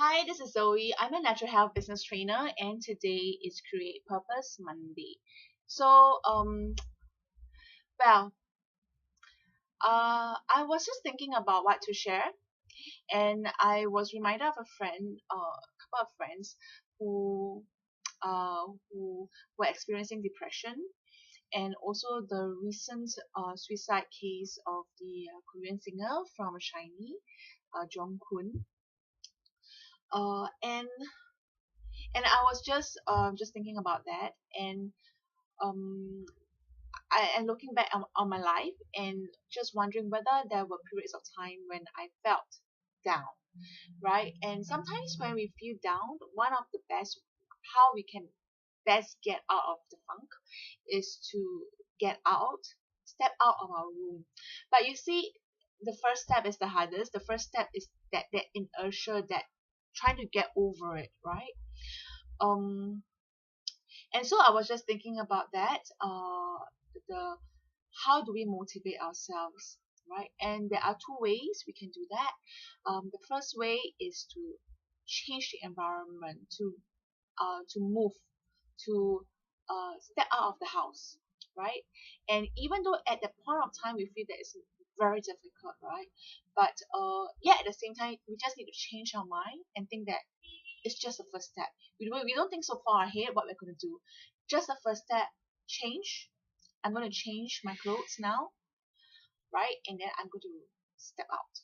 Hi, this is Zoe. I'm a natural health business trainer, and today is Create Purpose Monday. So, well, I was just thinking about what to share, and I was reminded of a friend, a couple of friends who, who were experiencing depression, and also the recent suicide case of the Korean singer from Shiny, Jongkook. And I was just thinking about that, and um and looking back on my life and just wondering whether there were periods of time when I felt down, right? And sometimes when we feel down, one of the best how we can best get out of the funk is to get out, step out of our room. But you see, the first step is the hardest. The first step is that inertia, that trying to get over it, right? um and so I was just thinking about that, the how do we motivate ourselves, right? And there are two ways we can do that. The first way is to change the environment, to move, to step out of the house, right? And even though at that point of time we feel that it's very difficult, right? But yeah, at the same time we just need to change our mind and think that it's just the first step. We don't think so far ahead what we're going to do. Just the first step, change. I'm going to change my clothes now, right? And then I'm going to step out,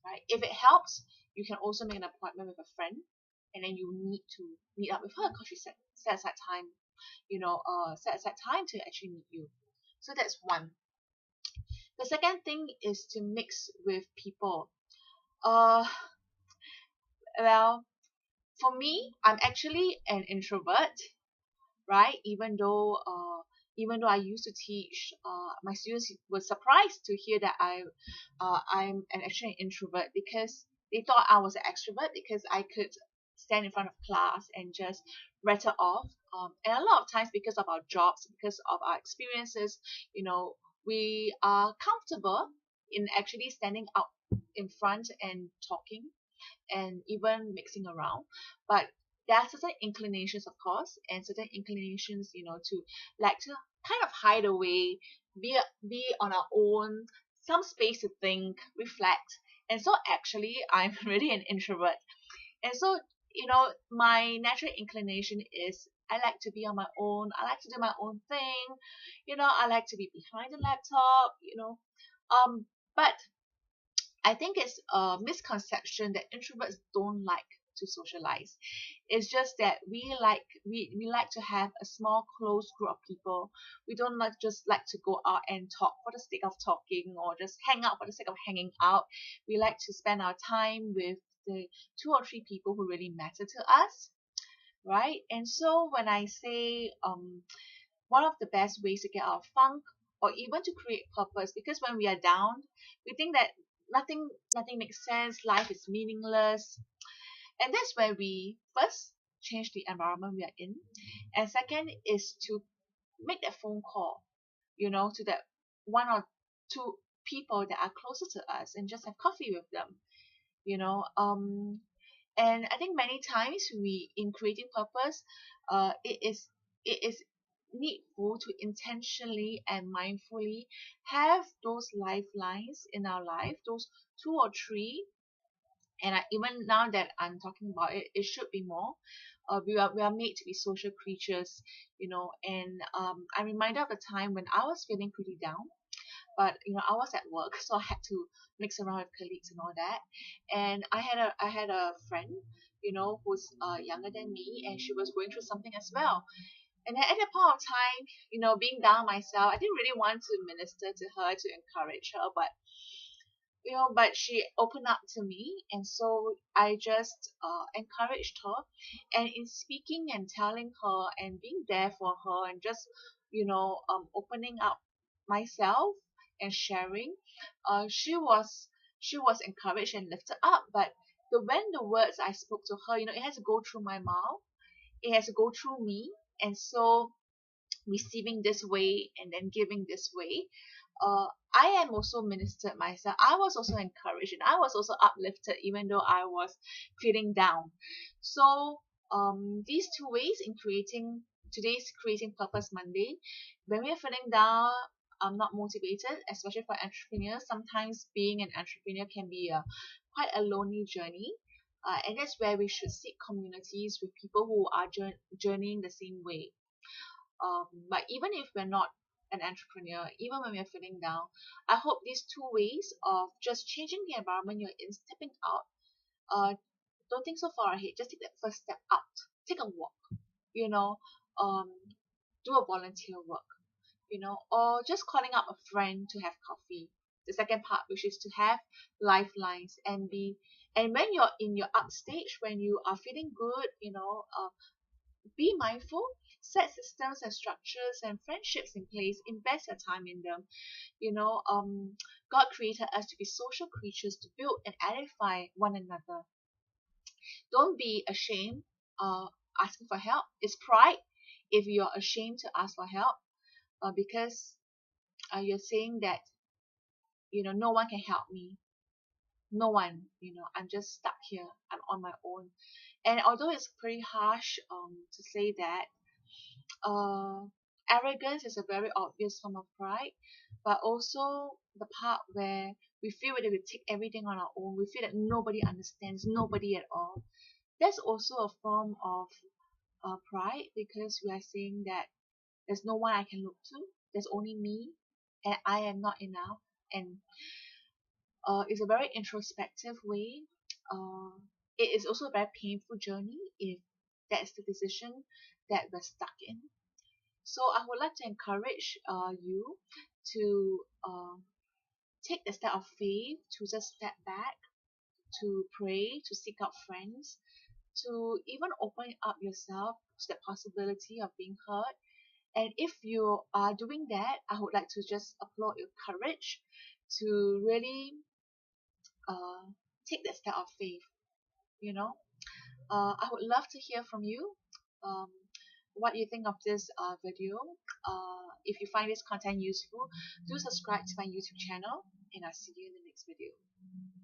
right? If it helps, you can also make an appointment with a friend, and then you need to meet up with her because she set aside time, set aside time to actually meet you. So that's one. The second thing is to mix with people. Uh, well, for me, I'm actually an introvert, right? Even though I used to teach, my students were surprised to hear that I'm actually an introvert, because they thought I was an extrovert because I could stand in front of class and just rattle off. And a lot of times, because of our jobs, because of our experiences, we are comfortable in actually standing up in front and talking and even mixing around. But there are certain inclinations, of course, and certain inclinations, to like to kind of hide away, be on our own, some space to think, reflect. And so actually I'm really an introvert. And so, my natural inclination is I like to be on my own. I like to do my own thing. I like to be behind the laptop, but I think it's a misconception that introverts don't like to socialize. It's just that we like to have a small close group of people. We don't like to go out and talk for the sake of talking, or just hang out for the sake of hanging out. We like to spend our time with the two or three people who really matter to us, right? And so when I say one of the best ways to get out of funk, or even to create purpose, because when we are down, we think that nothing makes sense, life is meaningless. And that's where we first change the environment we are in, and second is to make that phone call, to that one or two people that are closer to us, and just have coffee with them, you know and I think many times we, in creating purpose, it is needful to intentionally and mindfully have those lifelines in our life, those two or three. And even now that I'm talking about it, it should be more. We are made to be social creatures, and I'm reminded of a time when I was feeling pretty down, but I was at work, so I had to mix around with colleagues and all that. And I had a friend, who's younger than me, and she was going through something as well. And then at that point of time, being down myself, I didn't really want to minister to her, to encourage her, but she opened up to me, and so I just encouraged her. And in speaking and telling her and being there for her, and just opening up myself and sharing, she was encouraged and lifted up. But when the words I spoke to her, it has to go through my mouth, it has to go through me. And so receiving this way and then giving this way, I am also ministered myself. I was also encouraged and I was also uplifted even though I was feeling down. So these two ways in creating today's Creating Purpose Monday, when we're feeling down, I'm not motivated, especially for entrepreneurs. Sometimes being an entrepreneur can be quite a lonely journey. And that's where we should seek communities with people who are journeying the same way. But even if we're not an entrepreneur, even when we're feeling down, I hope these two ways of just changing the environment you're in, stepping out, uh, don't think so far ahead. Just take that first step out. Take a walk, you know, um, do a volunteer work, or just calling up a friend to have coffee. The second part, which is to have lifelines and when you're in your up stage, when you are feeling good, be mindful, set systems and structures and friendships in place, invest your time in them. God created us to be social creatures, to build and edify one another. Don't be ashamed asking for help. It's pride if you're ashamed to ask for help, because you're saying that no one can help me. No one, I'm just stuck here. I'm on my own. And although it's pretty harsh to say that, uh, arrogance is a very obvious form of pride, but also the part where we feel that we take everything on our own, we feel that nobody understands, nobody at all. That's also a form of pride, because we are saying that there's no one I can look to, there's only me, and I am not enough. And it's a very introspective way. Uh, it is also a very painful journey if that's the decision that we're stuck in. So I would like to encourage you to take the step of faith, to just step back, to pray, to seek out friends, to even open up yourself to the possibility of being heard. And if you are doing that, I would like to just applaud your courage to really uh, take that step of faith. You know, I would love to hear from you. Um, what you think of this video. If you find this content useful, do subscribe to my YouTube channel, and I'll see you in the next video.